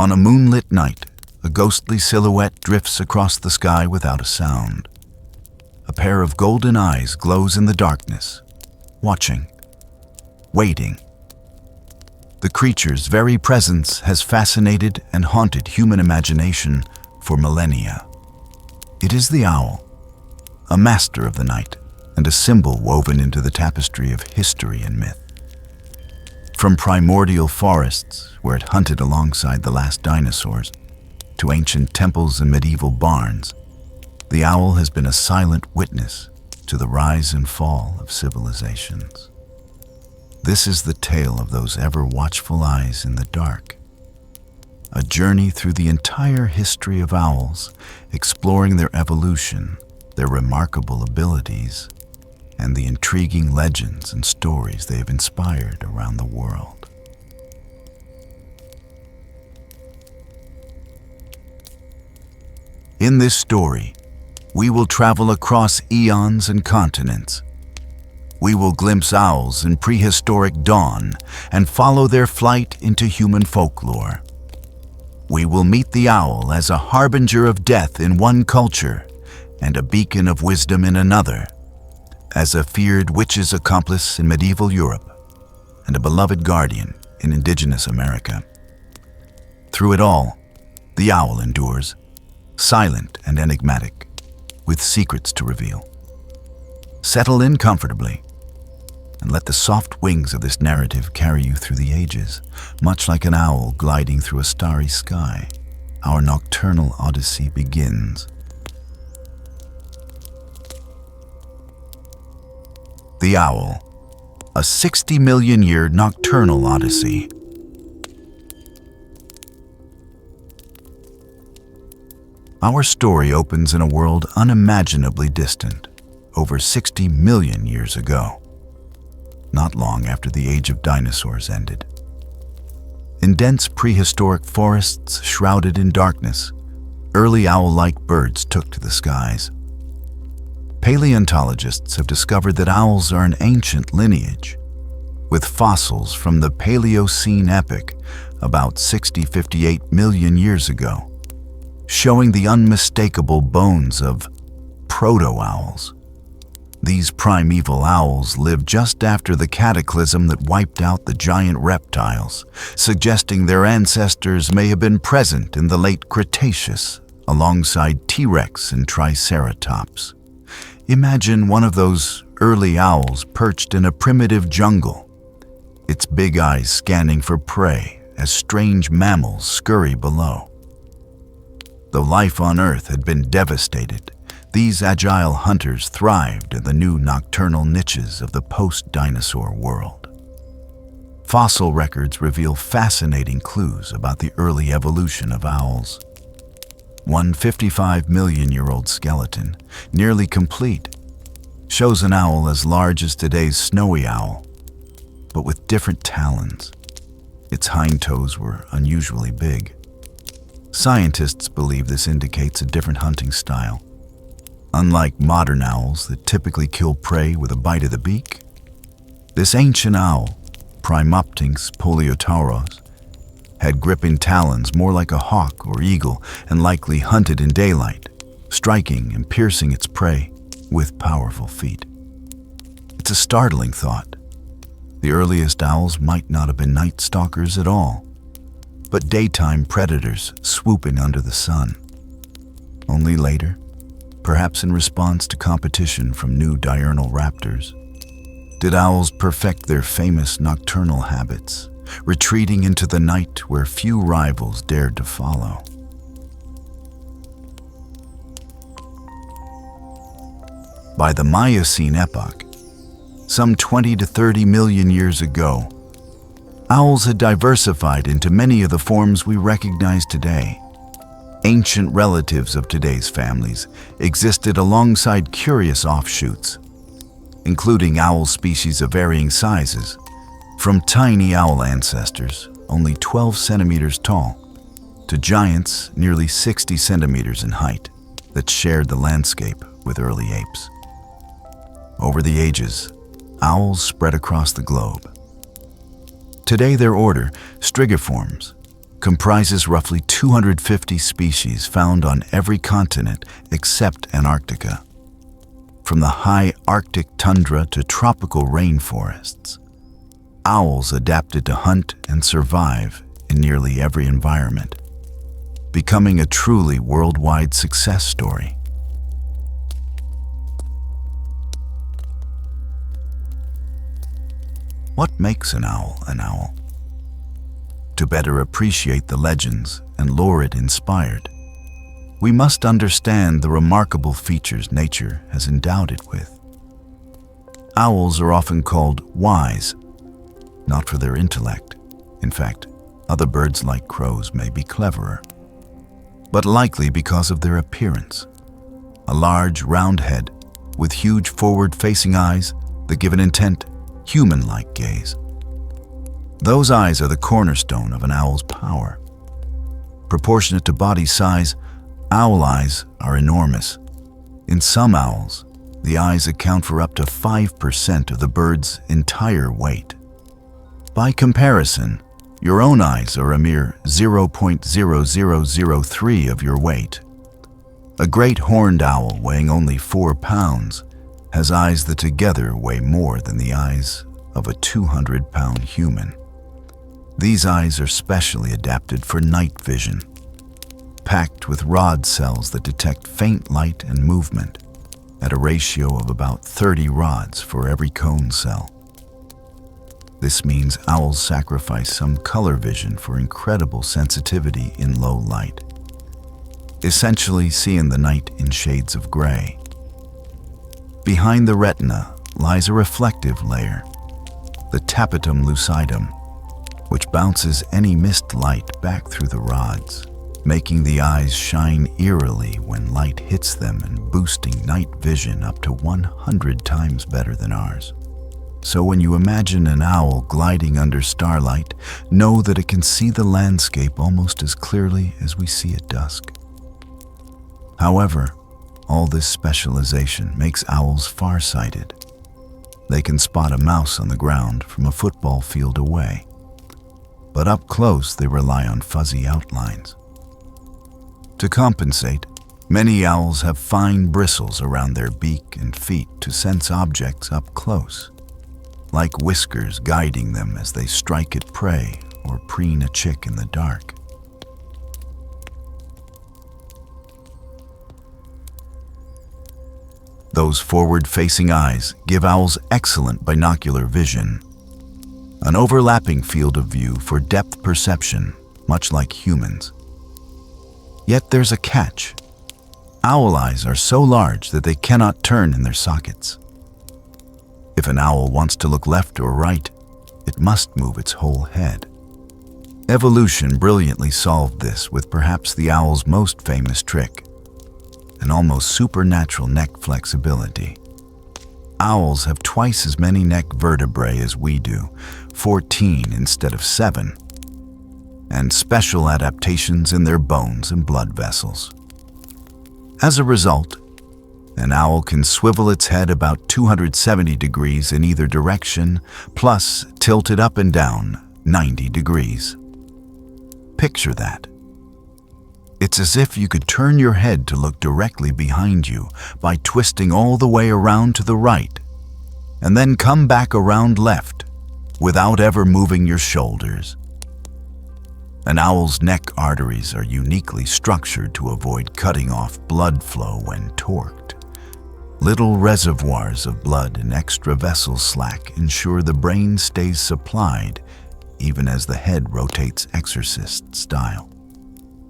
On a moonlit night, a ghostly silhouette drifts across the sky without a sound. A pair of golden eyes glows in the darkness, watching, waiting. The creature's very presence has fascinated and haunted human imagination for millennia. It is the owl, a master of the night and a symbol woven into the tapestry of history and myth. From primordial forests, where it hunted alongside the last dinosaurs, to ancient temples and medieval barns, the owl has been a silent witness to the rise and fall of civilizations. This is the tale of those ever-watchful eyes in the dark. A journey through the entire history of owls, exploring their evolution, their remarkable abilities, and the intriguing legends and stories they have inspired around the world. In this story, we will travel across eons and continents. We will glimpse owls in prehistoric dawn and follow their flight into human folklore. We will meet the owl as a harbinger of death in one culture and a beacon of wisdom in another, as a feared witch's accomplice in medieval Europe and a beloved guardian in indigenous America. Through it all, the owl endures, silent and enigmatic, with secrets to reveal. Settle in comfortably and let the soft wings of this narrative carry you through the ages, much like an owl gliding through a starry sky. Our nocturnal Odyssey begins. The Owl, a 60-million-year nocturnal Odyssey. Our story opens in a world unimaginably distant, over 60 million years ago, not long after the age of dinosaurs ended. In dense prehistoric forests shrouded in darkness, early owl-like birds took to the skies. Paleontologists have discovered that owls are an ancient lineage, with fossils from the Paleocene epoch about 60-58 million years ago, showing the unmistakable bones of proto-owls. These primeval owls lived just after the cataclysm that wiped out the giant reptiles, suggesting their ancestors may have been present in the late Cretaceous alongside T-Rex and Triceratops. Imagine one of those early owls perched in a primitive jungle, its big eyes scanning for prey as strange mammals scurry below. Though life on Earth had been devastated, these agile hunters thrived in the new nocturnal niches of the post-dinosaur world. Fossil records reveal fascinating clues about the early evolution of owls. One 55-million-year-old skeleton, nearly complete, shows an owl as large as today's snowy owl, but with different talons. Its hind toes were unusually big. Scientists believe this indicates a different hunting style. Unlike modern owls that typically kill prey with a bite of the beak, this ancient owl, Primoptynx poliotauros, had gripping talons more like a hawk or eagle and likely hunted in daylight, striking and piercing its prey with powerful feet. It's a startling thought. The earliest owls might not have been night stalkers at all, but daytime predators swooping under the sun. Only later, perhaps in response to competition from new diurnal raptors, did owls perfect their famous nocturnal habits, retreating into the night where few rivals dared to follow. By the Miocene epoch, some 20 to 30 million years ago, owls had diversified into many of the forms we recognize today. Ancient relatives of today's families existed alongside curious offshoots, including owl species of varying sizes, from tiny owl ancestors, only 12 centimeters tall, to giants nearly 60 centimeters in height that shared the landscape with early apes. Over the ages, owls spread across the globe. Today their order, Strigiformes, comprises roughly 250 species found on every continent except Antarctica. From the high Arctic tundra to tropical rainforests, owls adapted to hunt and survive in nearly every environment, becoming a truly worldwide success story. What makes an owl an owl? To better appreciate the legends and lore it inspired, we must understand the remarkable features nature has endowed it with. Owls are often called wise, not for their intellect. In fact, other birds like crows may be cleverer, but likely because of their appearance. A large, round head with huge forward-facing eyes that give an intent, human-like gaze. Those eyes are the cornerstone of an owl's power. Proportionate to body size, owl eyes are enormous. In some owls, the eyes account for up to 5% of the bird's entire weight. By comparison, your own eyes are a mere 0.0003 of your weight. A great horned owl weighing only 4 pounds has eyes that together weigh more than the eyes of a 200-pound human. These eyes are specially adapted for night vision, packed with rod cells that detect faint light and movement at a ratio of about 30 rods for every cone cell. This means owls sacrifice some color vision for incredible sensitivity in low light, essentially seeing the night in shades of gray. Behind the retina lies a reflective layer, the tapetum lucidum, which bounces any missed light back through the rods, making the eyes shine eerily when light hits them and boosting night vision up to 100 times better than ours. So when you imagine an owl gliding under starlight, know that it can see the landscape almost as clearly as we see at dusk. However, all this specialization makes owls farsighted. They can spot a mouse on the ground from a football field away, but up close they rely on fuzzy outlines. To compensate, many owls have fine bristles around their beak and feet to sense objects up close, like whiskers guiding them as they strike at prey or preen a chick in the dark. Those forward-facing eyes give owls excellent binocular vision, an overlapping field of view for depth perception, much like humans. Yet there's a catch. Owl eyes are so large that they cannot turn in their sockets. If an owl wants to look left or right, it must move its whole head. Evolution brilliantly solved this with perhaps the owl's most famous trick, an almost supernatural neck flexibility. Owls have twice as many neck vertebrae as we do, 14 instead of 7, and special adaptations in their bones and blood vessels. As a result, an owl can swivel its head about 270 degrees in either direction, plus tilt it up and down 90 degrees. Picture that. It's as if you could turn your head to look directly behind you by twisting all the way around to the right, and then come back around left without ever moving your shoulders. An owl's neck arteries are uniquely structured to avoid cutting off blood flow when torqued. Little reservoirs of blood and extra vessel slack ensure the brain stays supplied even as the head rotates exorcist style.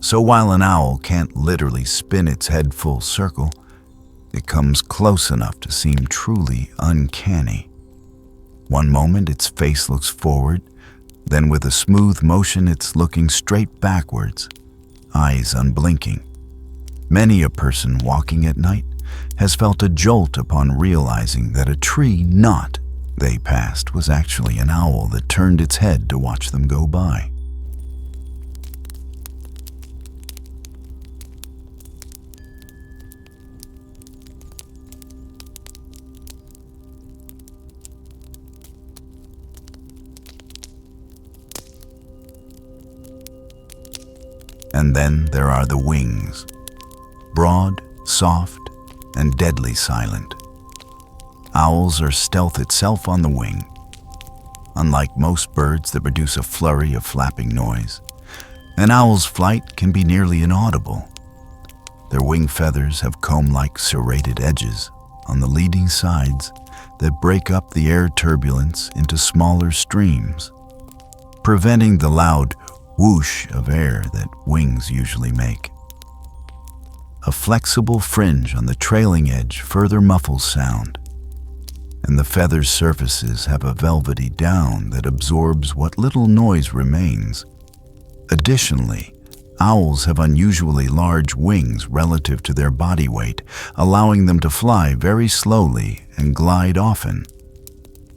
So while an owl can't literally spin its head full circle, it comes close enough to seem truly uncanny. One moment its face looks forward, then with a smooth motion it's looking straight backwards, eyes unblinking. Many a person walking at night has felt a jolt upon realizing that a tree knot they passed was actually an owl that turned its head to watch them go by. And then there are the wings, broad, soft, and deadly silent. Owls are stealth itself on the wing. Unlike most birds that produce a flurry of flapping noise, an owl's flight can be nearly inaudible. Their wing feathers have comb-like serrated edges on the leading sides that break up the air turbulence into smaller streams, preventing the loud whoosh of air that wings usually make. A flexible fringe on the trailing edge further muffles sound, and the feather's surfaces have a velvety down that absorbs what little noise remains. Additionally, owls have unusually large wings relative to their body weight, allowing them to fly very slowly and glide often.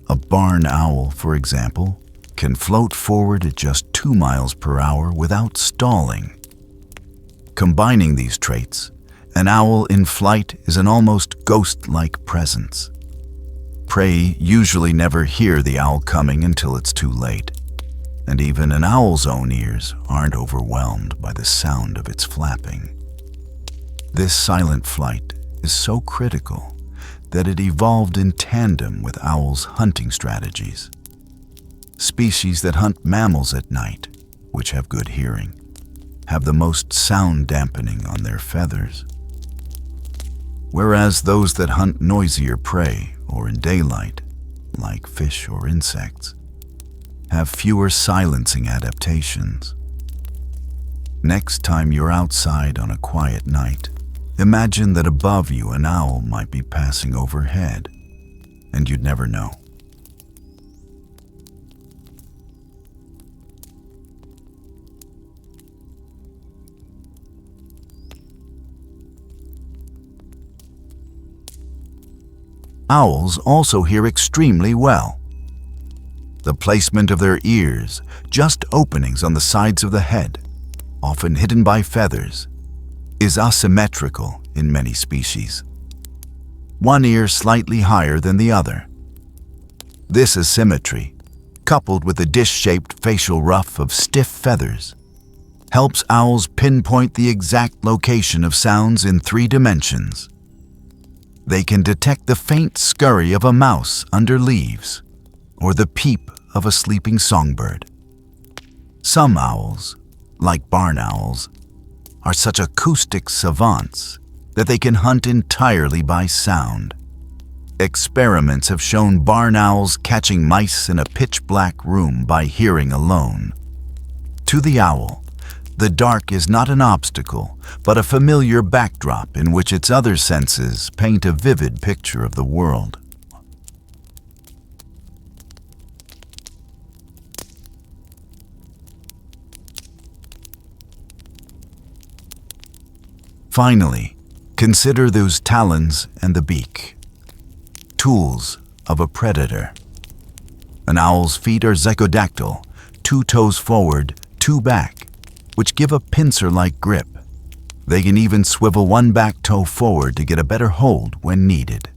A barn owl, for example, can float forward at just 2 miles per hour without stalling. Combining these traits, an owl in flight is an almost ghost-like presence. Prey usually never hear the owl coming until it's too late, and even an owl's own ears aren't overwhelmed by the sound of its flapping. This silent flight is so critical that it evolved in tandem with owls' hunting strategies. Species that hunt mammals at night, which have good hearing, have the most sound dampening on their feathers, whereas those that hunt noisier prey or in daylight, like fish or insects, have fewer silencing adaptations. Next time you're outside on a quiet night, imagine that above you an owl might be passing overhead, and you'd never know. Owls also hear extremely well. The placement of their ears, just openings on the sides of the head, often hidden by feathers, is asymmetrical in many species. One ear slightly higher than the other. This asymmetry, coupled with the dish-shaped facial ruff of stiff feathers, helps owls pinpoint the exact location of sounds in 3 dimensions. They can detect the faint scurry of a mouse under leaves, or the peep of a sleeping songbird. Some owls, like barn owls, are such acoustic savants that they can hunt entirely by sound. Experiments have shown barn owls catching mice in a pitch-black room by hearing alone. To the owl, the dark is not an obstacle, but a familiar backdrop in which its other senses paint a vivid picture of the world. Finally, consider those talons and the beak, tools of a predator. An owl's feet are zygodactyl, 2 toes forward, 2 back, which give a pincer-like grip. They can even swivel 1 back toe forward to get a better hold when needed.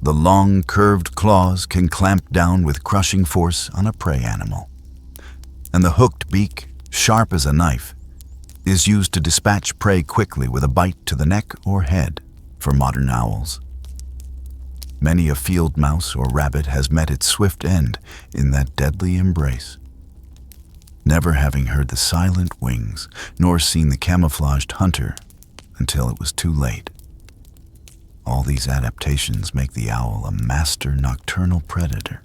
The long, curved claws can clamp down with crushing force on a prey animal. And the hooked beak, sharp as a knife, is used to dispatch prey quickly with a bite to the neck or head for modern owls. Many a field mouse or rabbit has met its swift end in that deadly embrace. Never having heard the silent wings, nor seen the camouflaged hunter until it was too late. All these adaptations make the owl a master nocturnal predator,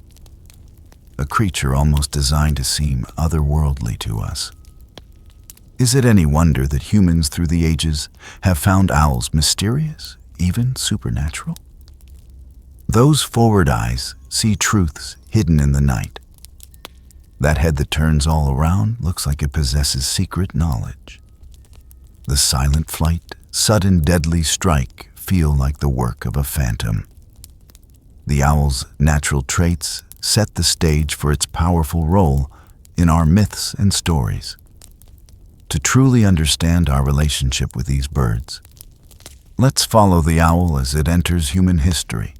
a creature almost designed to seem otherworldly to us. Is it any wonder that humans through the ages have found owls mysterious, even supernatural? Those forward eyes see truths hidden in the night. That head that turns all around looks like it possesses secret knowledge. The silent flight, sudden deadly strike feel like the work of a phantom. The owl's natural traits set the stage for its powerful role in our myths and stories. To truly understand our relationship with these birds, let's follow the owl as it enters human history,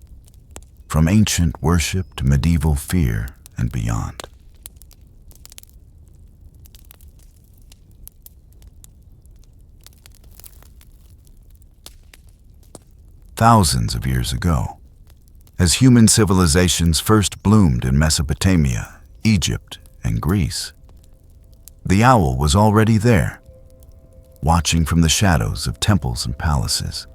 from ancient worship to medieval fear and beyond. thousands of years ago. As human civilizations first bloomed in Mesopotamia, Egypt, and Greece, the owl was already there, watching from the shadows of temples and palaces.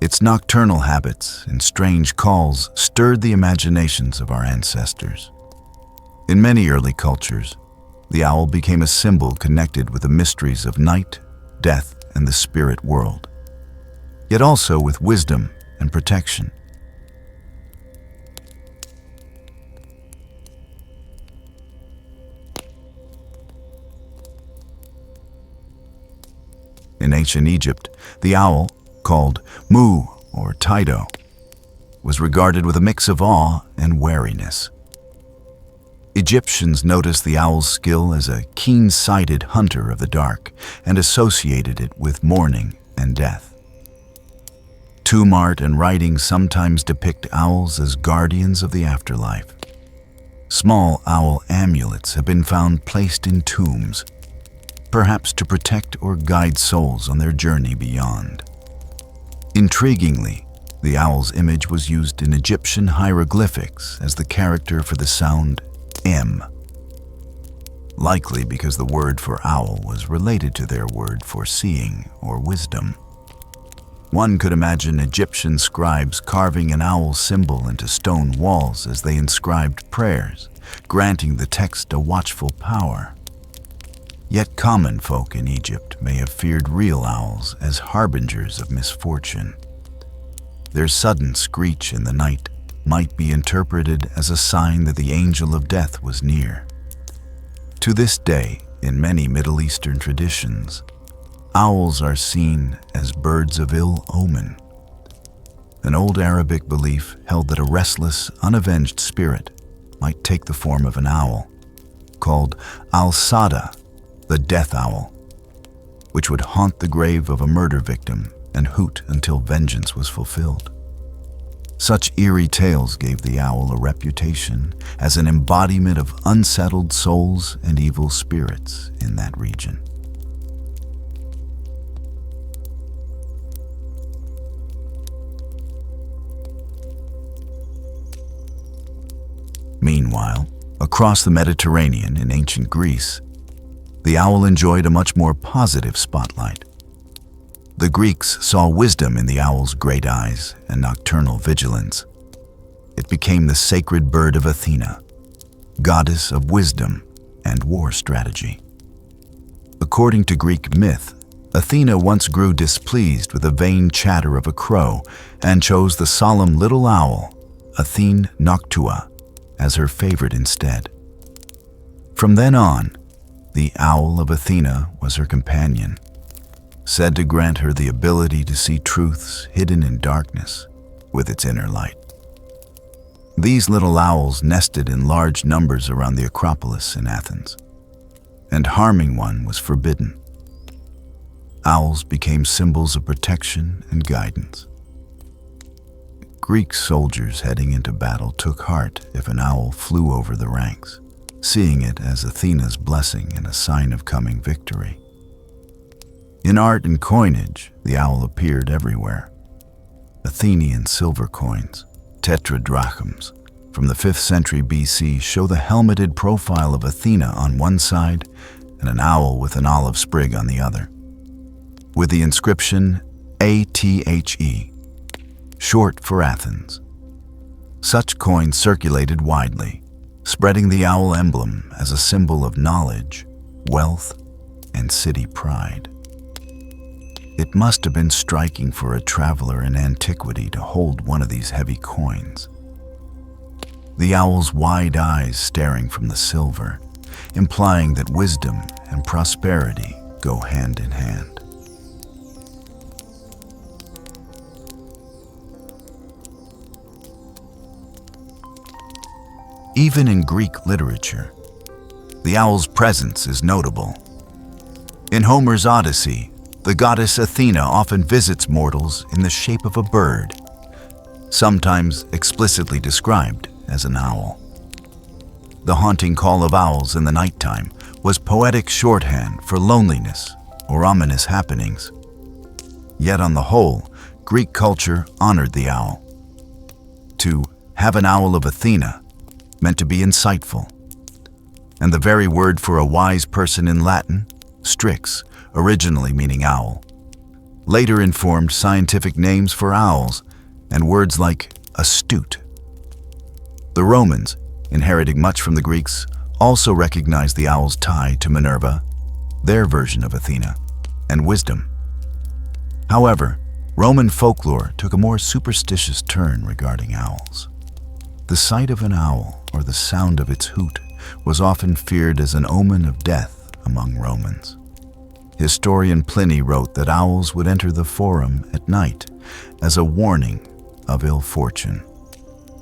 Its nocturnal habits and strange calls stirred the imaginations of our ancestors. In many early cultures, the owl became a symbol connected with the mysteries of night, death, and the spirit world, yet also with wisdom and protection. In ancient Egypt, the owl, called Mu or Tydo, was regarded with a mix of awe and wariness. Egyptians noticed the owl's skill as a keen-sighted hunter of the dark and associated it with mourning and death. Tomb art and writings sometimes depict owls as guardians of the afterlife. Small owl amulets have been found placed in tombs, perhaps to protect or guide souls on their journey beyond. Intriguingly, the owl's image was used in Egyptian hieroglyphics as the character for the sound M, likely because the word for owl was related to their word for seeing or wisdom. One could imagine Egyptian scribes carving an owl symbol into stone walls as they inscribed prayers, granting the text a watchful power. Yet common folk in Egypt may have feared real owls as harbingers of misfortune. Their sudden screech in the night might be interpreted as a sign that the angel of death was near. To this day, in many Middle Eastern traditions, owls are seen as birds of ill omen. An old Arabic belief held that a restless, unavenged spirit might take the form of an owl, called al-Sada, the death owl, which would haunt the grave of a murder victim and hoot until vengeance was fulfilled. Such eerie tales gave the owl a reputation as an embodiment of unsettled souls and evil spirits in that region. Meanwhile, across the Mediterranean in ancient Greece, the owl enjoyed a much more positive spotlight. The Greeks saw wisdom in the owl's great eyes and nocturnal vigilance. It became the sacred bird of Athena, goddess of wisdom and war strategy. According to Greek myth, Athena once grew displeased with the vain chatter of a crow and chose the solemn little owl, Athene Noctua, as her favorite instead. From then on, the owl of Athena was her companion, said to grant her the ability to see truths hidden in darkness with its inner light. These little owls nested in large numbers around the Acropolis in Athens, and harming one was forbidden. Owls became symbols of protection and guidance. Greek soldiers heading into battle took heart if an owl flew over the ranks, seeing it as Athena's blessing and a sign of coming victory. In art and coinage, the owl appeared everywhere. Athenian silver coins, tetradrachms, from the 5th century BC show the helmeted profile of Athena on one side and an owl with an olive sprig on the other, with the inscription ATHE, short for Athens. Such coins circulated widely, spreading the owl emblem as a symbol of knowledge, wealth, and city pride. It must have been striking for a traveler in antiquity to hold one of these heavy coins. The owl's wide eyes staring from the silver, implying that wisdom and prosperity go hand in hand. Even in Greek literature, the owl's presence is notable. In Homer's Odyssey, the goddess Athena often visits mortals in the shape of a bird, sometimes explicitly described as an owl. The haunting call of owls in the nighttime was poetic shorthand for loneliness or ominous happenings. Yet on the whole, Greek culture honored the owl. To have an owl of Athena meant to be insightful. And the very word for a wise person in Latin, strix, originally meaning owl, later informed scientific names for owls and words like astute. The Romans, inheriting much from the Greeks, also recognized the owl's tie to Minerva, their version of Athena, and wisdom. However, Roman folklore took a more superstitious turn regarding owls. The sight of an owl or the sound of its hoot was often feared as an omen of death among Romans. Historian Pliny wrote that owls would enter the forum at night as a warning of ill fortune.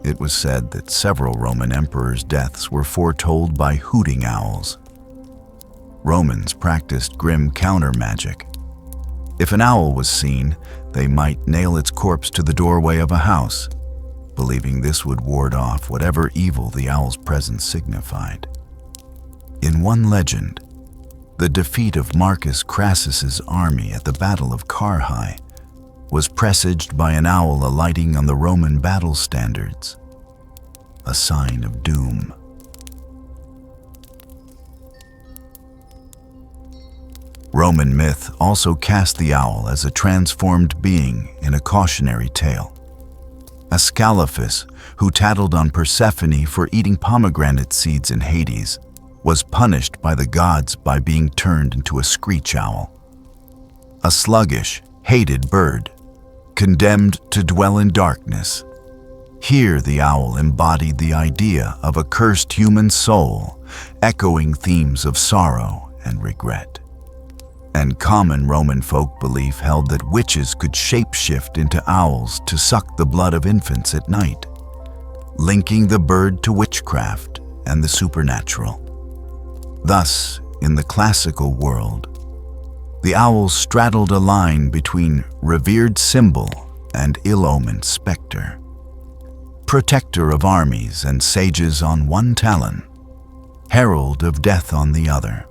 It was said that several Roman emperors' deaths were foretold by hooting owls. Romans practiced grim counter-magic. If an owl was seen, they might nail its corpse to the doorway of a house, believing this would ward off whatever evil the owl's presence signified. In one legend, the defeat of Marcus Crassus's army at the Battle of Carrhae was presaged by an owl alighting on the Roman battle standards, a sign of doom. Roman myth also cast the owl as a transformed being in a cautionary tale. Ascalaphus, who tattled on Persephone for eating pomegranate seeds in Hades, was punished by the gods by being turned into a screech owl. A sluggish, hated bird, condemned to dwell in darkness. Here the owl embodied the idea of a cursed human soul, echoing themes of sorrow and regret. And common Roman folk belief held that witches could shapeshift into owls to suck the blood of infants at night, linking the bird to witchcraft and the supernatural. Thus, in the classical world, the owl straddled a line between revered symbol and ill-omened specter, protector of armies and sages on one talon, herald of death on the other.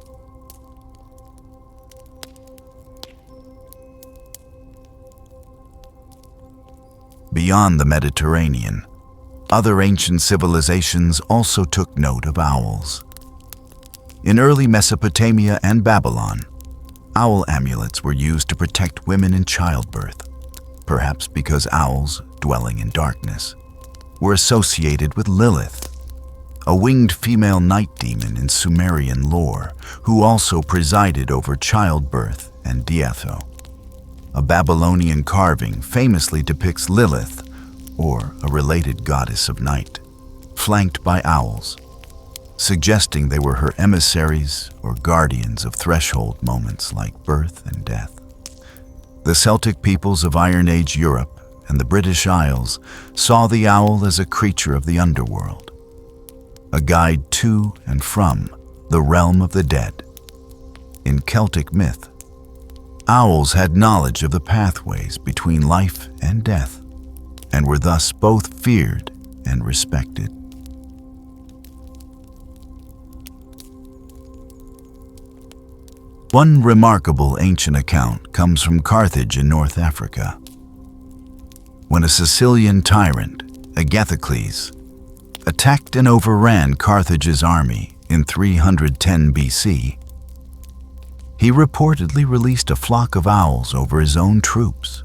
Beyond the Mediterranean, other ancient civilizations also took note of owls. In early Mesopotamia and Babylon, owl amulets were used to protect women in childbirth, perhaps because owls, dwelling in darkness, were associated with Lilith, a winged female night demon in Sumerian lore who also presided over childbirth and dietho. A Babylonian carving famously depicts Lilith, or a related goddess of night, flanked by owls, suggesting they were her emissaries or guardians of threshold moments like birth and death. The Celtic peoples of Iron Age Europe and the British Isles saw the owl as a creature of the underworld, a guide to and from the realm of the dead. In Celtic myth, owls had knowledge of the pathways between life and death, and were thus both feared and respected. One remarkable ancient account comes from Carthage in North Africa. When a Sicilian tyrant, Agathocles, attacked and overran Carthage's army in 310 BC, he reportedly released a flock of owls over his own troops.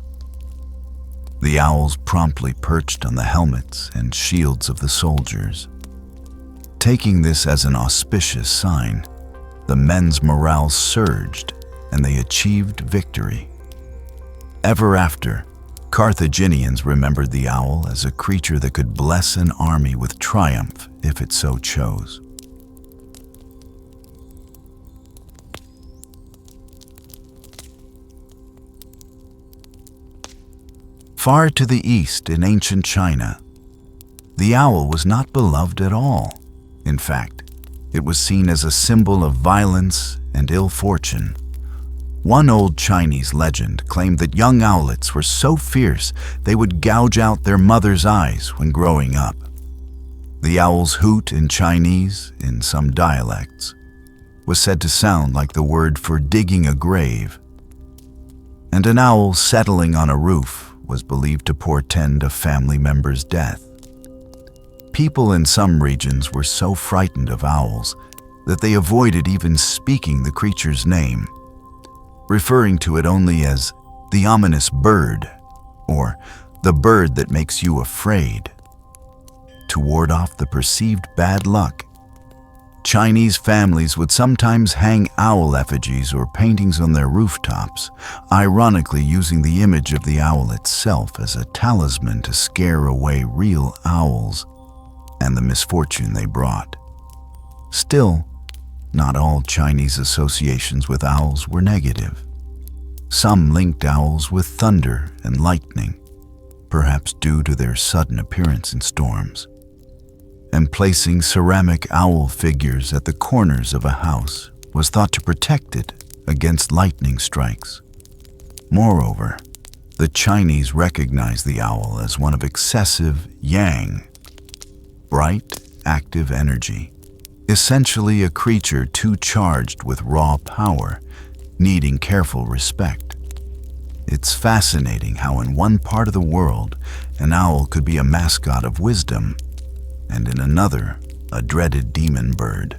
The owls promptly perched on the helmets and shields of the soldiers. Taking this as an auspicious sign, the men's morale surged and they achieved victory. Ever after, Carthaginians remembered the owl as a creature that could bless an army with triumph if it so chose. Far to the east in ancient China, the owl was not beloved at all. In fact, it was seen as a symbol of violence and ill fortune. One old Chinese legend claimed that young owlets were so fierce they would gouge out their mother's eyes when growing up. The owl's hoot in Chinese, in some dialects, was said to sound like the word for digging a grave. And an owl settling on a roof was believed to portend a family member's death. People in some regions were so frightened of owls that they avoided even speaking the creature's name, referring to it only as the ominous bird or the bird that makes you afraid. To ward off the perceived bad luck, Chinese families would sometimes hang owl effigies or paintings on their rooftops, ironically using the image of the owl itself as a talisman to scare away real owls and the misfortune they brought. Still, not all Chinese associations with owls were negative. Some linked owls with thunder and lightning, perhaps due to their sudden appearance in storms. And placing ceramic owl figures at the corners of a house was thought to protect it against lightning strikes. Moreover, the Chinese recognized the owl as one of excessive yang, bright, active energy, essentially a creature too charged with raw power, needing careful respect. It's fascinating how in one part of the world, an owl could be a mascot of wisdom, and in another, a dreaded demon bird.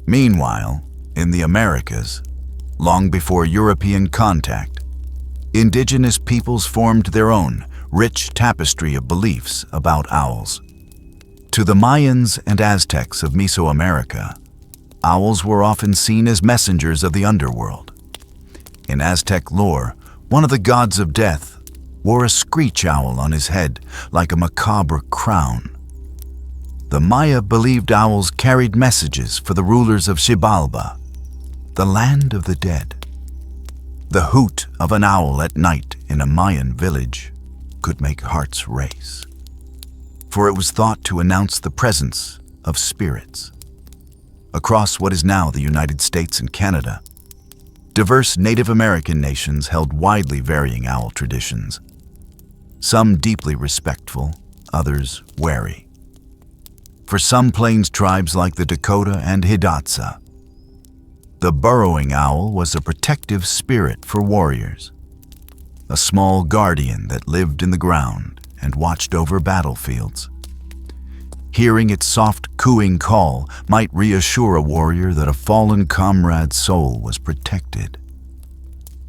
Meanwhile, in the Americas, long before European contact, indigenous peoples formed their own rich tapestry of beliefs about owls. To the Mayans and Aztecs of Mesoamerica, owls were often seen as messengers of the underworld. In Aztec lore, one of the gods of death wore a screech owl on his head like a macabre crown. The Maya believed owls carried messages for the rulers of Xibalba, the land of the dead. The hoot of an owl at night in a Mayan village could make hearts race, for it was thought to announce the presence of spirits. Across what is now the United States and Canada, diverse Native American nations held widely varying owl traditions, some deeply respectful, others wary. For some plains tribes like the Dakota and Hidatsa, the burrowing owl was a protective spirit for warriors, a small guardian that lived in the ground and watched over battlefields. Hearing its soft cooing call might reassure a warrior that a fallen comrade's soul was protected.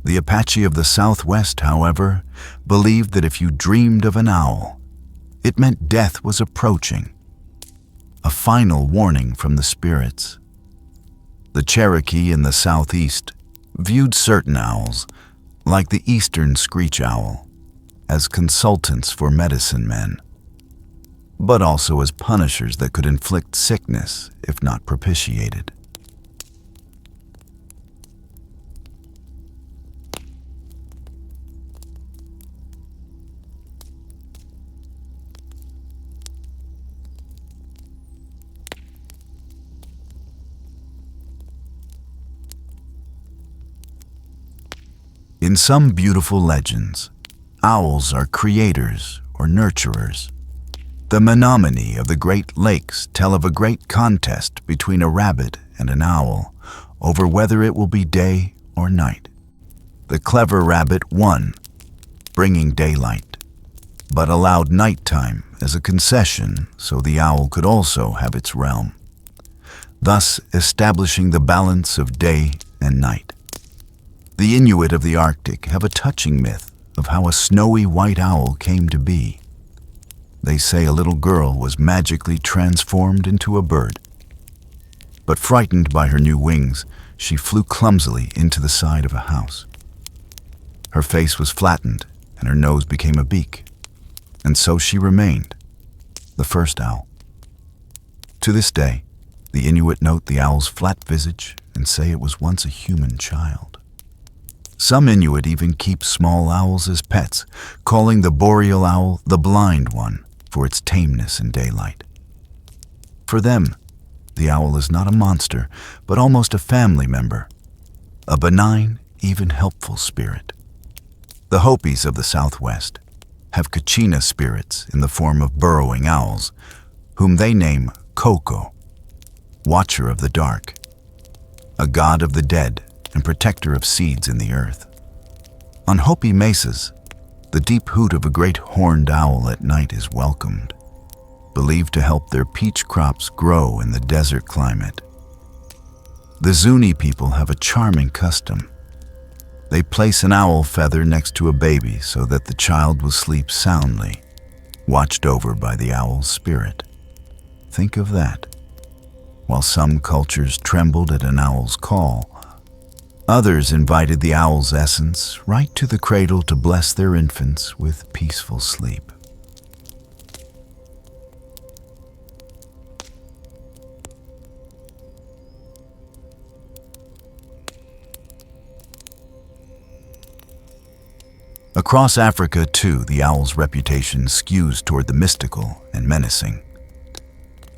The Apache of the Southwest, however, believed that if you dreamed of an owl, it meant death was approaching, a final warning from the spirits. The Cherokee in the Southeast viewed certain owls, like the eastern screech owl, as consultants for medicine men, but also as punishers that could inflict sickness if not propitiated. In some beautiful legends, owls are creators or nurturers. The Menominee of the Great Lakes tell of a great contest between a rabbit and an owl over whether it will be day or night. The clever rabbit won, bringing daylight, but allowed nighttime as a concession so the owl could also have its realm, thus establishing the balance of day and night. The Inuit of the Arctic have a touching myth of how a snowy white owl came to be. They say a little girl was magically transformed into a bird. But frightened by her new wings, she flew clumsily into the side of a house. Her face was flattened and her nose became a beak, and so she remained, the first owl. To this day, the Inuit note the owl's flat visage and say it was once a human child. Some Inuit even keep small owls as pets, calling the boreal owl the blind one for its tameness in daylight. For them, the owl is not a monster, but almost a family member, a benign, even helpful spirit. The Hopis of the Southwest have Kachina spirits in the form of burrowing owls, whom they name Koko, watcher of the dark, a god of the dead and protector of seeds in the earth. On Hopi mesas, the deep hoot of a great horned owl at night is welcomed, believed to help their peach crops grow in the desert climate. The Zuni people have a charming custom. They place an owl feather next to a baby so that the child will sleep soundly, watched over by the owl's spirit. Think of that. While some cultures trembled at an owl's call, others invited the owl's essence right to the cradle to bless their infants with peaceful sleep. Across Africa, too, the owl's reputation skews toward the mystical and menacing.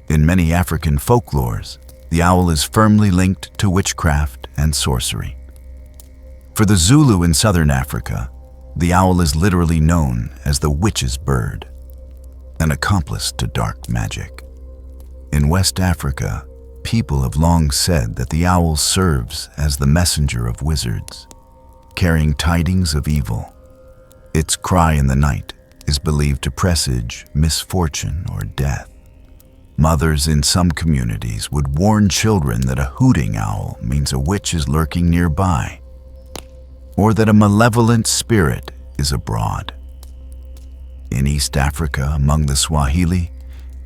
In many African folklores, the owl is firmly linked to witchcraft and sorcery. For the Zulu in southern Africa, the owl is literally known as the witch's bird, an accomplice to dark magic. In West Africa, people have long said that the owl serves as the messenger of wizards, carrying tidings of evil. Its cry in the night is believed to presage misfortune or death. Mothers in some communities would warn children that a hooting owl means a witch is lurking nearby, or that a malevolent spirit is abroad. In East Africa, among the Swahili,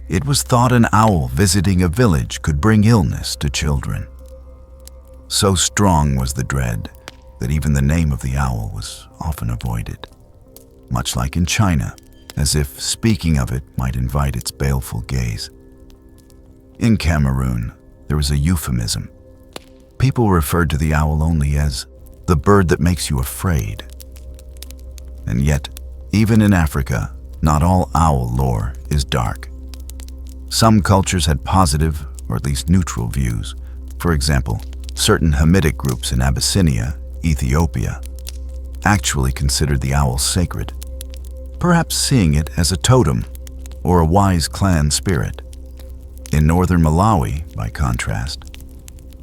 it was thought an owl visiting a village could bring illness to children. So strong was the dread that even the name of the owl was often avoided, much like in China, as if speaking of it might invite its baleful gaze. In Cameroon, there was a euphemism. People referred to the owl only as the bird that makes you afraid. And yet, even in Africa, not all owl lore is dark. Some cultures had positive, or at least neutral views. For example, certain Hamitic groups in Abyssinia, Ethiopia, actually considered the owl sacred, perhaps seeing it as a totem or a wise clan spirit. In northern Malawi, by contrast,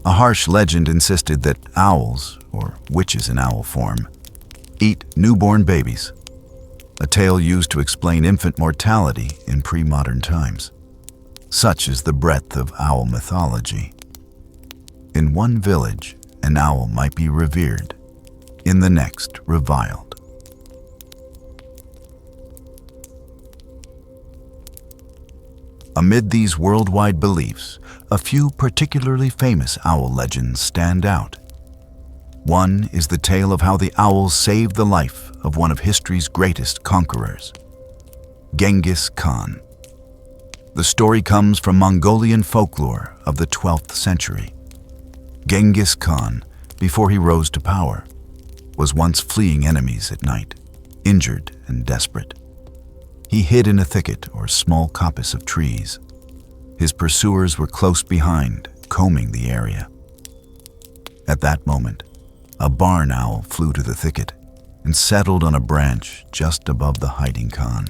a harsh legend insisted that owls, or witches in owl form, eat newborn babies, a tale used to explain infant mortality in pre-modern times. Such is the breadth of owl mythology. In one village, an owl might be revered, in the next reviled. Amid these worldwide beliefs, a few particularly famous owl legends stand out. One is the tale of how the owl saved the life of one of history's greatest conquerors, Genghis Khan. The story comes from Mongolian folklore of the 12th century. Genghis Khan, before he rose to power, was once fleeing enemies at night, injured and desperate. He hid in a thicket or small coppice of trees. His pursuers were close behind, combing the area. At that moment, a barn owl flew to the thicket and settled on a branch just above the hiding Khan.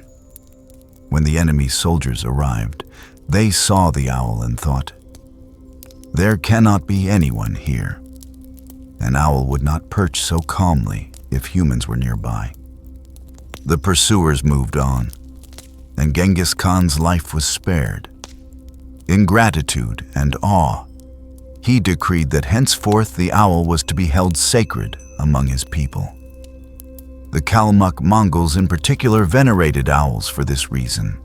When the enemy soldiers arrived, they saw the owl and thought, "There cannot be anyone here." An owl would not perch so calmly if humans were nearby. The pursuers moved on, and Genghis Khan's life was spared. In gratitude and awe, he decreed that henceforth the owl was to be held sacred among his people. The Kalmuk Mongols in particular venerated owls for this reason,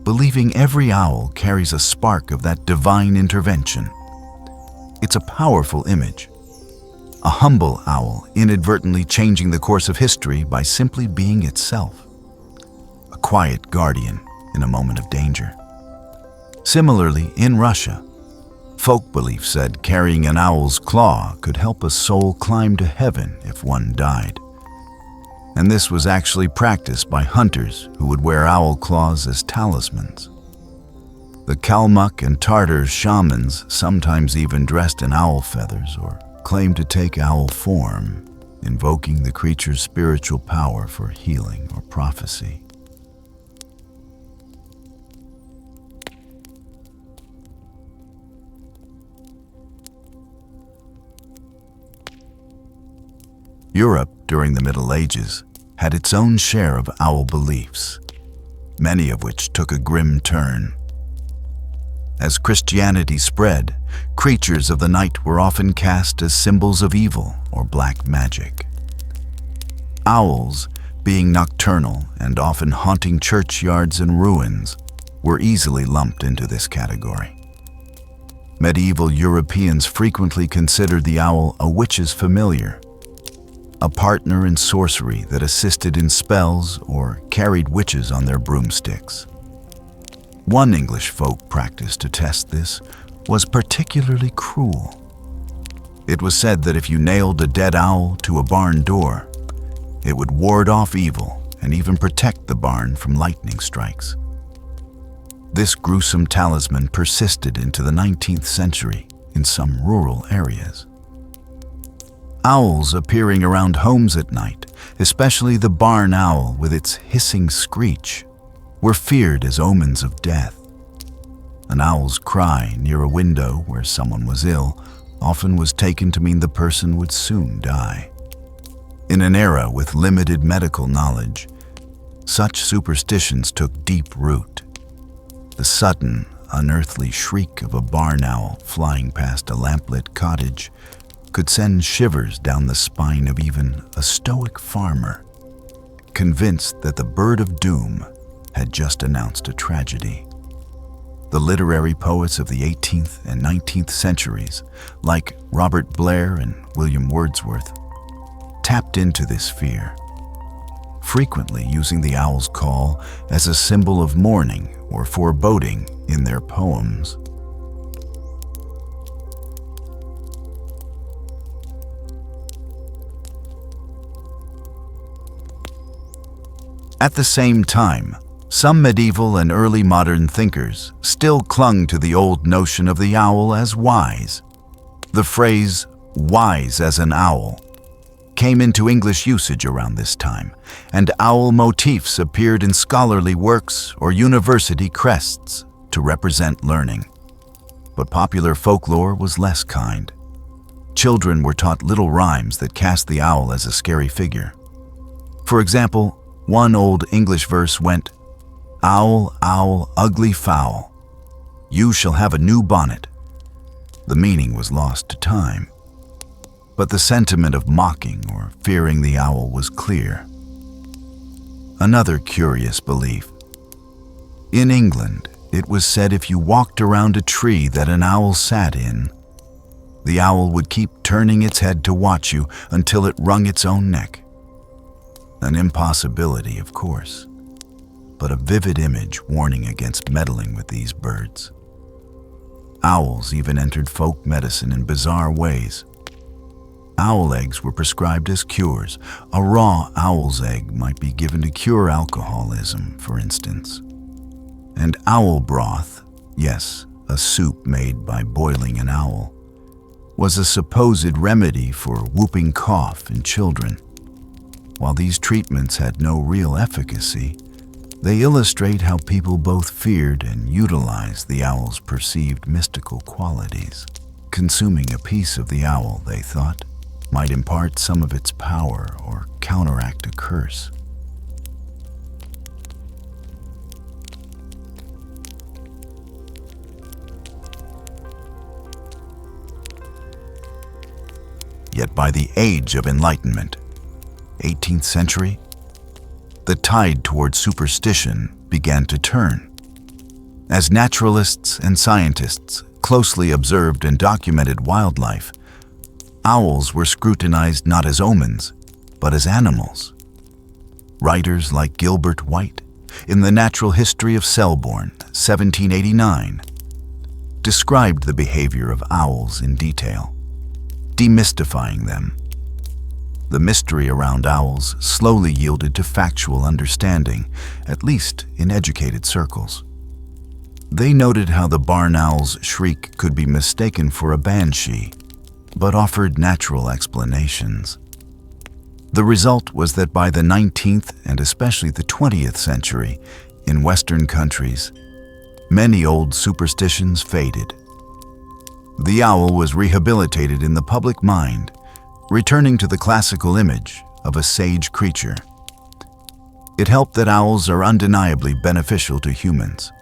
believing every owl carries a spark of that divine intervention. It's a powerful image. A humble owl inadvertently changing the course of history by simply being itself. A quiet guardian in a moment of danger. Similarly, in Russia, folk belief said carrying an owl's claw could help a soul climb to heaven if one died. And this was actually practiced by hunters who would wear owl claws as talismans. The Kalmuk and Tartar shamans sometimes even dressed in owl feathers or claimed to take owl form, invoking the creature's spiritual power for healing or prophecy. Europe during the Middle Ages had its own share of owl beliefs, many of which took a grim turn. As Christianity spread, creatures of the night were often cast as symbols of evil or black magic. Owls, being nocturnal and often haunting churchyards and ruins, were easily lumped into this category. Medieval Europeans frequently considered the owl a witch's familiar, a partner in sorcery that assisted in spells or carried witches on their broomsticks. One English folk practice to test this was particularly cruel. It was said that if you nailed a dead owl to a barn door, it would ward off evil and even protect the barn from lightning strikes. This gruesome talisman persisted into the 19th century in some rural areas. Owls appearing around homes at night, especially the barn owl with its hissing screech, were feared as omens of death. An owl's cry near a window where someone was ill often was taken to mean the person would soon die. In an era with limited medical knowledge, such superstitions took deep root. The sudden, unearthly shriek of a barn owl flying past a lamplit cottage could send shivers down the spine of even a stoic farmer, convinced that the bird of doom had just announced a tragedy. The literary poets of the 18th and 19th centuries, like Robert Blair and William Wordsworth, tapped into this fear, frequently using the owl's call as a symbol of mourning or foreboding in their poems. At the same time, some medieval and early modern thinkers still clung to the old notion of the owl as wise. The phrase, "wise as an owl," came into English usage around this time, and owl motifs appeared in scholarly works or university crests to represent learning. But popular folklore was less kind. Children were taught little rhymes that cast the owl as a scary figure. For example, one Old English verse went, "Owl, owl, ugly fowl, you shall have a new bonnet." The meaning was lost to time, but the sentiment of mocking or fearing the owl was clear. Another curious belief. In England, it was said if you walked around a tree that an owl sat in, the owl would keep turning its head to watch you until it wrung its own neck. An impossibility, of course, but a vivid image warning against meddling with these birds. Owls even entered folk medicine in bizarre ways. Owl eggs were prescribed as cures. A raw owl's egg might be given to cure alcoholism, for instance. And owl broth, yes, a soup made by boiling an owl, was a supposed remedy for whooping cough in children. While these treatments had no real efficacy, they illustrate how people both feared and utilized the owl's perceived mystical qualities. Consuming a piece of the owl, they thought, might impart some of its power or counteract a curse. Yet by the age of enlightenment, 18th century, the tide toward superstition began to turn. As naturalists and scientists closely observed and documented wildlife, owls were scrutinized not as omens, but as animals. Writers like Gilbert White, in The Natural History of Selborne, 1789, described the behavior of owls in detail, demystifying them. The mystery around owls slowly yielded to factual understanding, at least in educated circles. They noted how the barn owl's shriek could be mistaken for a banshee, but offered natural explanations. The result was that by the 19th and especially the 20th century, in Western countries, many old superstitions faded. The owl was rehabilitated in the public mind, returning to the classical image of a sage creature. It helped that owls are undeniably beneficial to humans.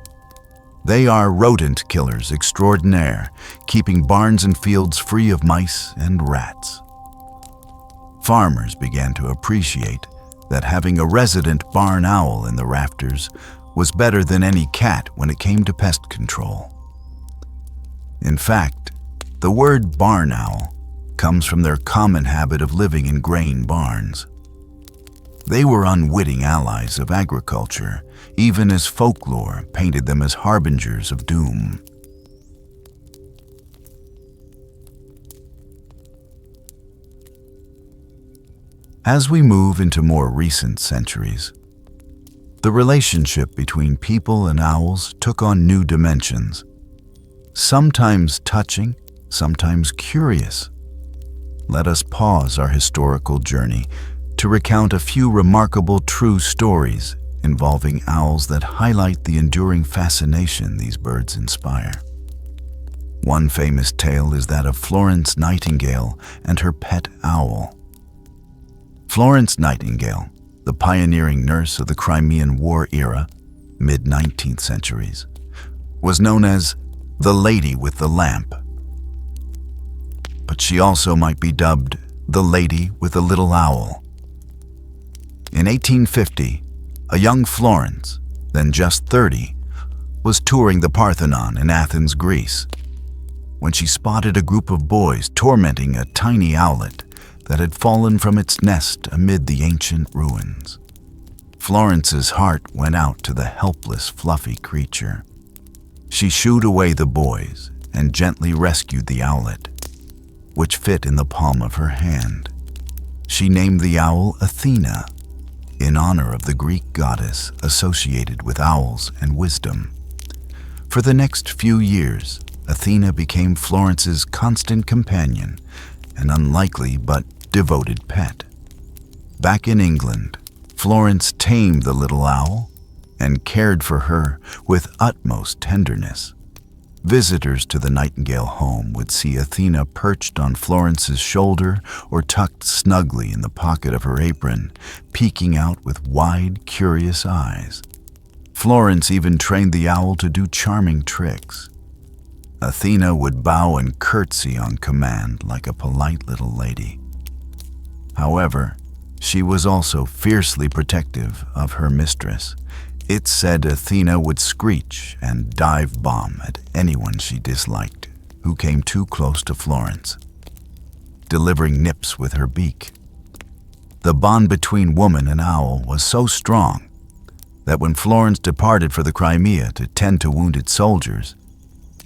They are rodent killers extraordinaire, keeping barns and fields free of mice and rats. Farmers began to appreciate that having a resident barn owl in the rafters was better than any cat when it came to pest control. In fact, the word barn owl comes from their common habit of living in grain barns. They were unwitting allies of agriculture, even as folklore painted them as harbingers of doom. As we move into more recent centuries, the relationship between people and owls took on new dimensions, sometimes touching, sometimes curious. Let us pause our historical journey to recount a few remarkable true stories involving owls that highlight the enduring fascination these birds inspire. One famous tale is that of Florence Nightingale and her pet owl. Florence Nightingale, the pioneering nurse of the Crimean War era, mid-19th centuries, was known as the Lady with the Lamp. But she also might be dubbed the Lady with the Little Owl. In 1850, a young Florence, then just 30, was touring the Parthenon in Athens, Greece, when she spotted a group of boys tormenting a tiny owlet that had fallen from its nest amid the ancient ruins. Florence's heart went out to the helpless, fluffy creature. She shooed away the boys and gently rescued the owlet, which fit in the palm of her hand. She named the owl Athena, in honor of the Greek goddess associated with owls and wisdom. For the next few years, Athena became Florence's constant companion, an unlikely but devoted pet. Back in England, Florence tamed the little owl and cared for her with utmost tenderness. Visitors to the Nightingale home would see Athena perched on Florence's shoulder or tucked snugly in the pocket of her apron, peeking out with wide, curious eyes. Florence even trained the owl to do charming tricks. Athena would bow and curtsy on command like a polite little lady. However, she was also fiercely protective of her mistress. It's said Athena would screech and dive bomb at anyone she disliked who came too close to Florence, delivering nips with her beak. The bond between woman and owl was so strong that when Florence departed for the Crimea to tend to wounded soldiers,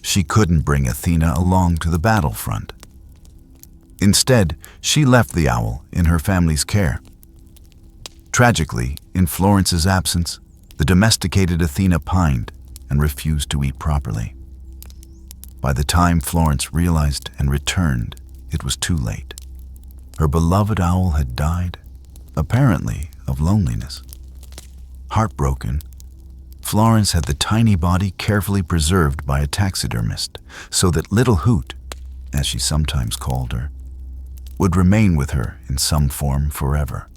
she couldn't bring Athena along to the battlefront. Instead, she left the owl in her family's care. Tragically, in Florence's absence, the domesticated Athena pined and refused to eat properly. By the time Florence realized and returned, it was too late. Her beloved owl had died, apparently of loneliness. Heartbroken, Florence had the tiny body carefully preserved by a taxidermist so that Little Hoot, as she sometimes called her, would remain with her in some form forever.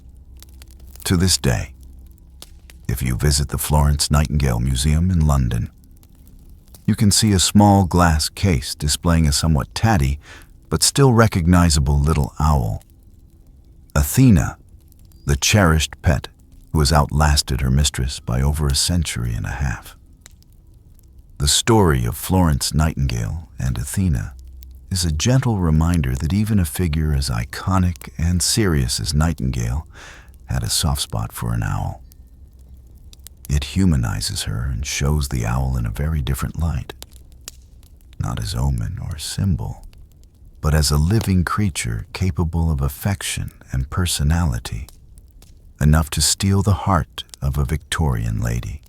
To this day, if you visit the Florence Nightingale Museum in London, you can see a small glass case displaying a somewhat tatty but still recognizable little owl. Athena, the cherished pet who has outlasted her mistress by over a century and a half. The story of Florence Nightingale and Athena is a gentle reminder that even a figure as iconic and serious as Nightingale had a soft spot for an owl. It humanizes her and shows the owl in a very different light, not as omen or symbol, but as a living creature capable of affection and personality, enough to steal the heart of a Victorian lady.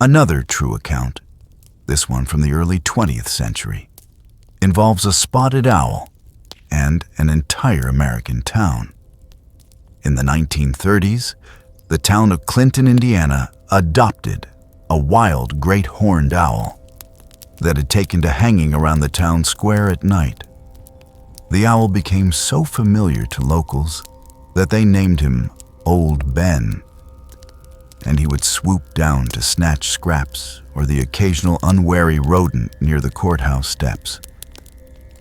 Another true account, this one from the early 20th century, involves a spotted owl and an entire American town. In the 1930s, the town of Clinton, Indiana, adopted a wild great horned owl that had taken to hanging around the town square at night. The owl became so familiar to locals that they named him Old Ben, and he would swoop down to snatch scraps or the occasional unwary rodent near the courthouse steps.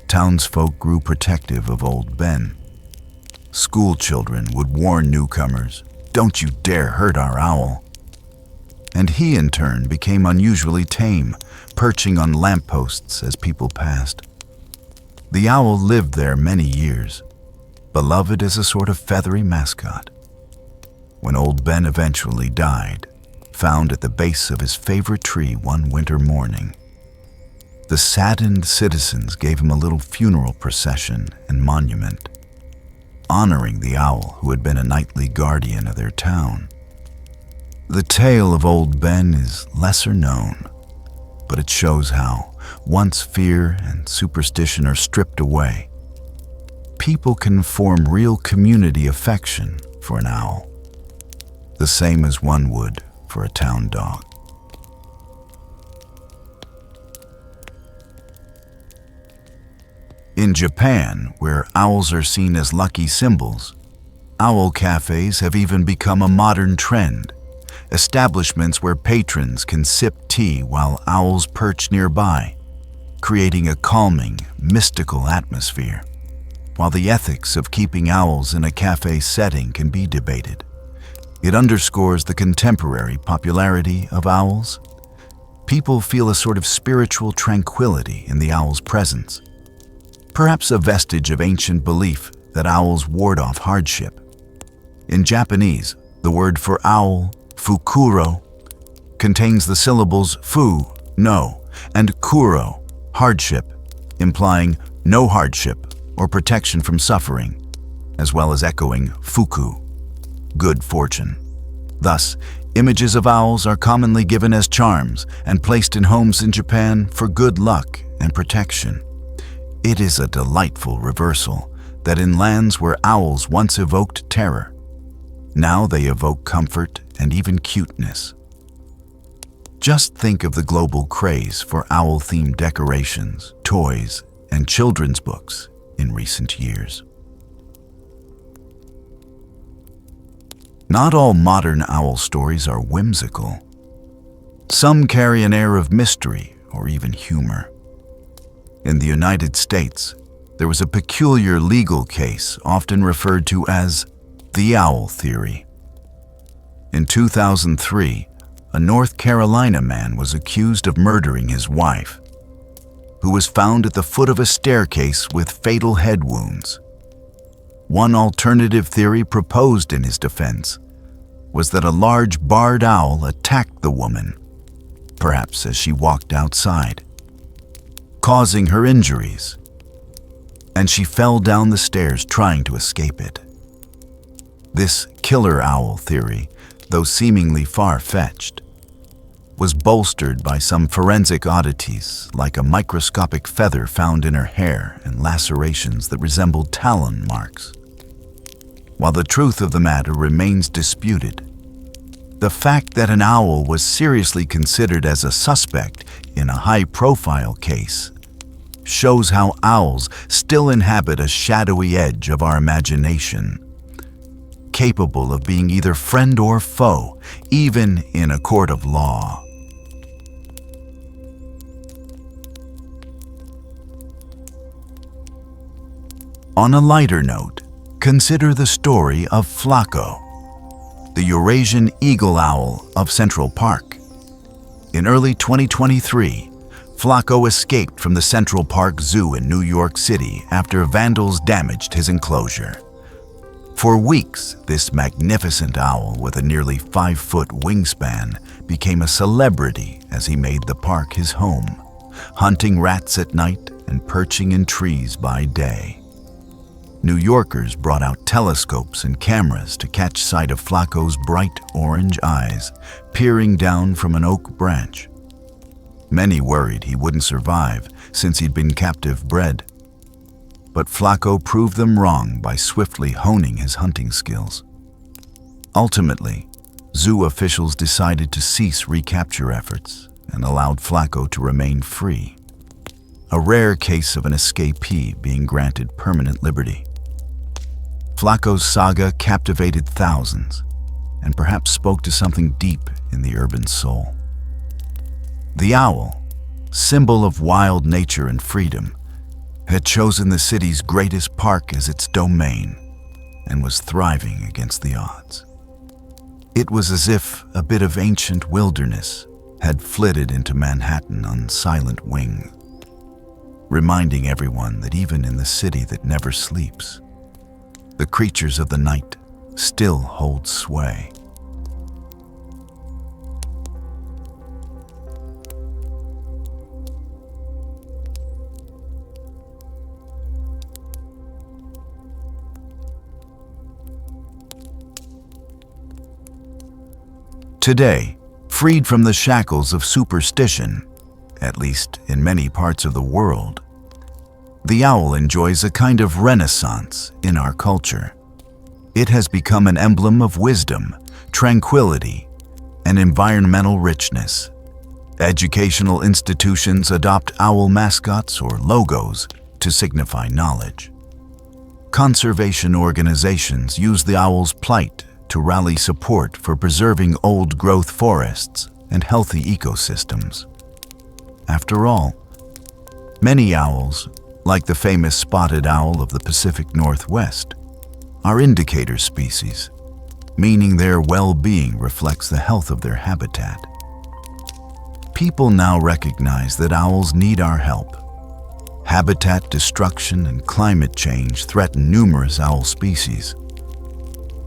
Townsfolk grew protective of Old Ben. School children would warn newcomers, "Don't you dare hurt our owl." And he in turn became unusually tame, perching on lampposts as people passed. The owl lived there many years, beloved as a sort of feathery mascot. When Old Ben eventually died, found at the base of his favorite tree one winter morning, the saddened citizens gave him a little funeral procession and monument, honoring the owl who had been a nightly guardian of their town. The tale of Old Ben is lesser known, but it shows how, once fear and superstition are stripped away, people can form real community affection for an owl, the same as one would for a town dog. In Japan, where owls are seen as lucky symbols, owl cafes have even become a modern trend. Establishments where patrons can sip tea while owls perch nearby, creating a calming, mystical atmosphere. While the ethics of keeping owls in a cafe setting can be debated, it underscores the contemporary popularity of owls. People feel a sort of spiritual tranquility in the owl's presence, perhaps a vestige of ancient belief that owls ward off hardship. In Japanese, the word for owl, fukuro, contains the syllables fu, no, and kuro, hardship, implying no hardship or protection from suffering, as well as echoing fuku, good fortune. Thus, images of owls are commonly given as charms and placed in homes in Japan for good luck and protection. It is a delightful reversal that in lands where owls once evoked terror, now they evoke comfort and even cuteness. Just think of the global craze for owl-themed decorations, toys, and children's books in recent years. Not all modern owl stories are whimsical. Some carry an air of mystery or even humor. In the United States, there was a peculiar legal case often referred to as the owl theory. In 2003, a North Carolina man was accused of murdering his wife, who was found at the foot of a staircase with fatal head wounds. One alternative theory proposed in his defense was that a large barred owl attacked the woman, perhaps as she walked outside, causing her injuries, and she fell down the stairs trying to escape it. This killer owl theory, though seemingly far-fetched, was bolstered by some forensic oddities like a microscopic feather found in her hair and lacerations that resembled talon marks. While the truth of the matter remains disputed, the fact that an owl was seriously considered as a suspect in a high-profile case shows how owls still inhabit a shadowy edge of our imagination, capable of being either friend or foe, even in a court of law. On a lighter note, consider the story of Flaco, the Eurasian eagle owl of Central Park. In early 2023, Flaco escaped from the Central Park Zoo in New York City after vandals damaged his enclosure. For weeks, this magnificent owl with a nearly 5-foot wingspan became a celebrity as he made the park his home, hunting rats at night and perching in trees by day. New Yorkers brought out telescopes and cameras to catch sight of Flaco's bright orange eyes peering down from an oak branch. Many worried he wouldn't survive since he'd been captive bred. But Flaco proved them wrong by swiftly honing his hunting skills. Ultimately, zoo officials decided to cease recapture efforts and allowed Flaco to remain free, a rare case of an escapee being granted permanent liberty. Flaco's saga captivated thousands and perhaps spoke to something deep in the urban soul. The owl, symbol of wild nature and freedom, had chosen the city's greatest park as its domain and was thriving against the odds. It was as if a bit of ancient wilderness had flitted into Manhattan on silent wing, reminding everyone that even in the city that never sleeps, the creatures of the night still hold sway. Today, freed from the shackles of superstition, at least in many parts of the world, the owl enjoys a kind of renaissance in our culture. It has become an emblem of wisdom, tranquility, and environmental richness. Educational institutions adopt owl mascots or logos to signify knowledge. Conservation organizations use the owl's plight to rally support for preserving old-growth forests and healthy ecosystems. After all, many owls, like the famous spotted owl of the Pacific Northwest, are indicator species, meaning their well-being reflects the health of their habitat. People now recognize that owls need our help. Habitat destruction and climate change threaten numerous owl species.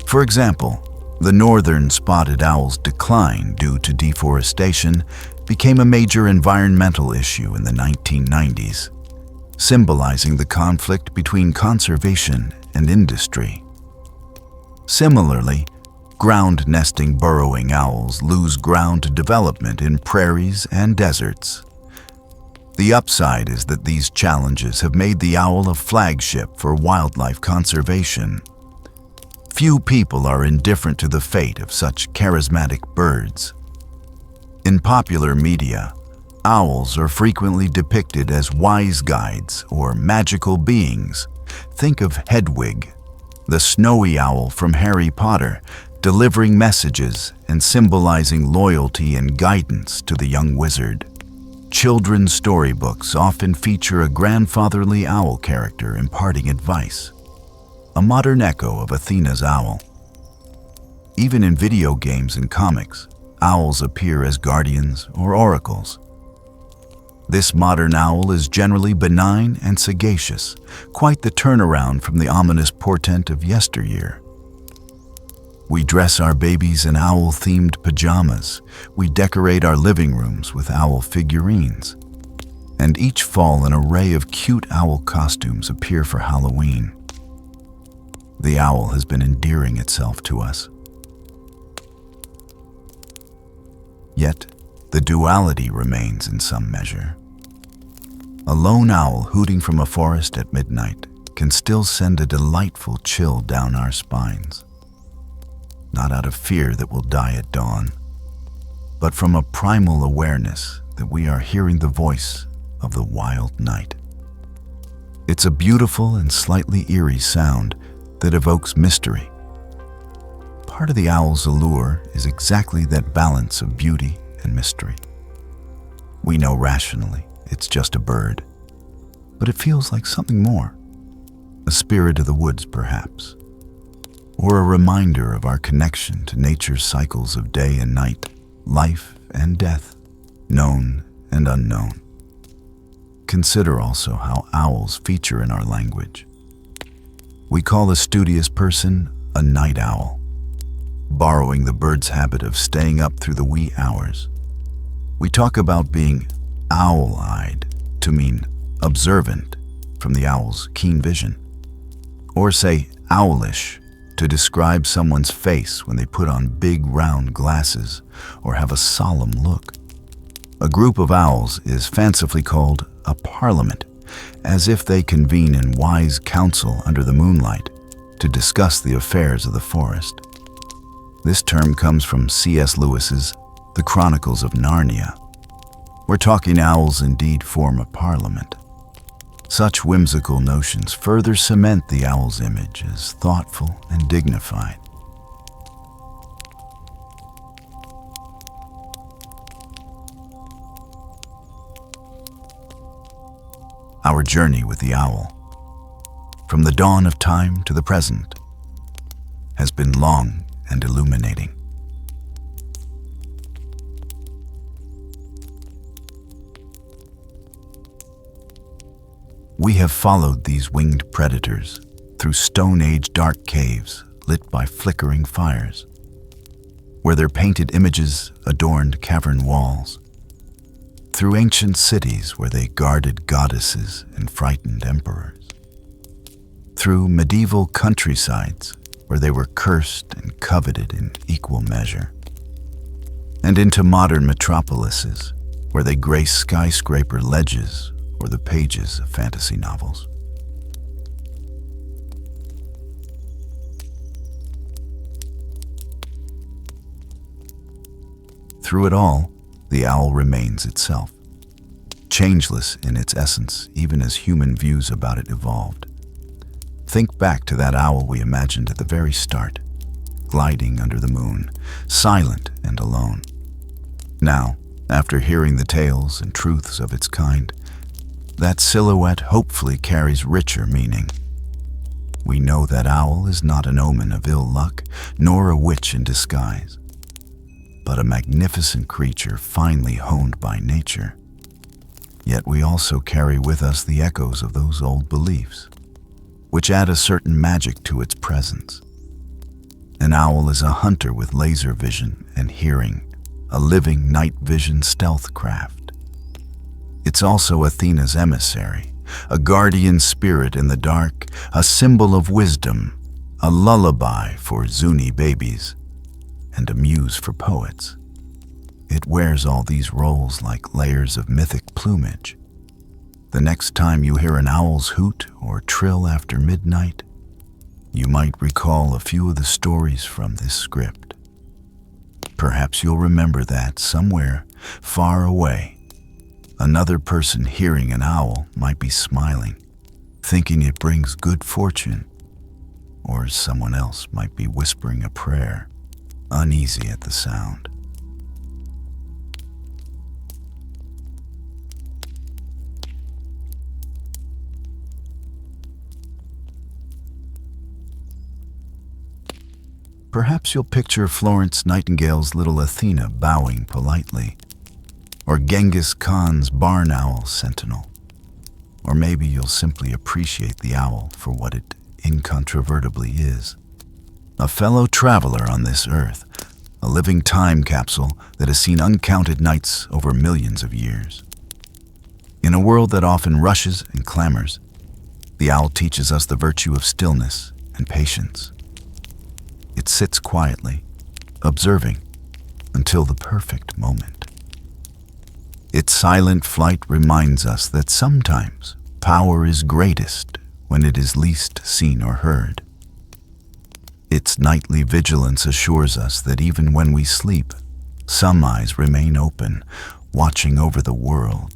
For example, the northern spotted owl's decline due to deforestation became a major environmental issue in the 1990s, symbolizing the conflict between conservation and industry. Similarly, ground-nesting burrowing owls lose ground to development in prairies and deserts. The upside is that these challenges have made the owl a flagship for wildlife conservation. Few people are indifferent to the fate of such charismatic birds. In popular media, owls are frequently depicted as wise guides or magical beings. Think of Hedwig, the snowy owl from Harry Potter, delivering messages and symbolizing loyalty and guidance to the young wizard. Children's storybooks often feature a grandfatherly owl character imparting advice, a modern echo of Athena's owl. Even in video games and comics, owls appear as guardians or oracles. This modern owl is generally benign and sagacious, quite the turnaround from the ominous portent of yesteryear. We dress our babies in owl-themed pajamas. We decorate our living rooms with owl figurines. And each fall, an array of cute owl costumes appear for Halloween. The owl has been endearing itself to us. Yet, the duality remains in some measure. A lone owl hooting from a forest at midnight can still send a delightful chill down our spines. Not out of fear that we'll die at dawn, but from a primal awareness that we are hearing the voice of the wild night. It's a beautiful and slightly eerie sound that evokes mystery. Part of the owl's allure is exactly that balance of beauty and mystery. We know rationally it's just a bird, but it feels like something more. A spirit of the woods, perhaps, or a reminder of our connection to nature's cycles of day and night, life and death, known and unknown. Consider also how owls feature in our language. We call a studious person a night owl, borrowing the bird's habit of staying up through the wee hours. We talk about being owl-eyed to mean observant from the owl's keen vision, Or say owlish to describe someone's face when they put on big round glasses or have a solemn look. A group of owls is fancifully called a parliament, as if they convene in wise council under the moonlight to discuss the affairs of the forest. This term comes from C.S. Lewis's The Chronicles of Narnia. We're talking owls indeed form a parliament. Such whimsical notions further cement the owl's image as thoughtful and dignified. Our journey with the owl, from the dawn of time to the present, has been long and illuminating. We have followed these winged predators through Stone Age dark caves lit by flickering fires, where their painted images adorned cavern walls, through ancient cities where they guarded goddesses and frightened emperors, through medieval countrysides where they were cursed and coveted in equal measure, and into modern metropolises where they grace skyscraper ledges or the pages of fantasy novels. Through it all, the owl remains itself, changeless in its essence even as human views about it evolved. Think back to that owl we imagined at the very start, gliding under the moon, silent and alone. Now, after hearing the tales and truths of its kind, that silhouette hopefully carries richer meaning. We know that owl is not an omen of ill luck, nor a witch in disguise, but a magnificent creature finely honed by nature. Yet we also carry with us the echoes of those old beliefs, which add a certain magic to its presence. An owl is a hunter with laser vision and hearing, a living night vision stealth craft. It's also Athena's emissary, a guardian spirit in the dark, a symbol of wisdom, a lullaby for Zuni babies, and a muse for poets. It wears all these roles like layers of mythic plumage. The next time you hear an owl's hoot or trill after midnight, you might recall a few of the stories from this script. Perhaps you'll remember that somewhere far away, another person hearing an owl might be smiling, thinking it brings good fortune, or someone else might be whispering a prayer, uneasy at the sound. Perhaps you'll picture Florence Nightingale's little Athena bowing politely, or Genghis Khan's barn owl sentinel. Or maybe you'll simply appreciate the owl for what it incontrovertibly is. A fellow traveler on this earth, a living time capsule that has seen uncounted nights over millions of years. In a world that often rushes and clamors, the owl teaches us the virtue of stillness and patience. It sits quietly, observing, until the perfect moment. Its silent flight reminds us that sometimes power is greatest when it is least seen or heard. Its nightly vigilance assures us that even when we sleep, some eyes remain open, watching over the world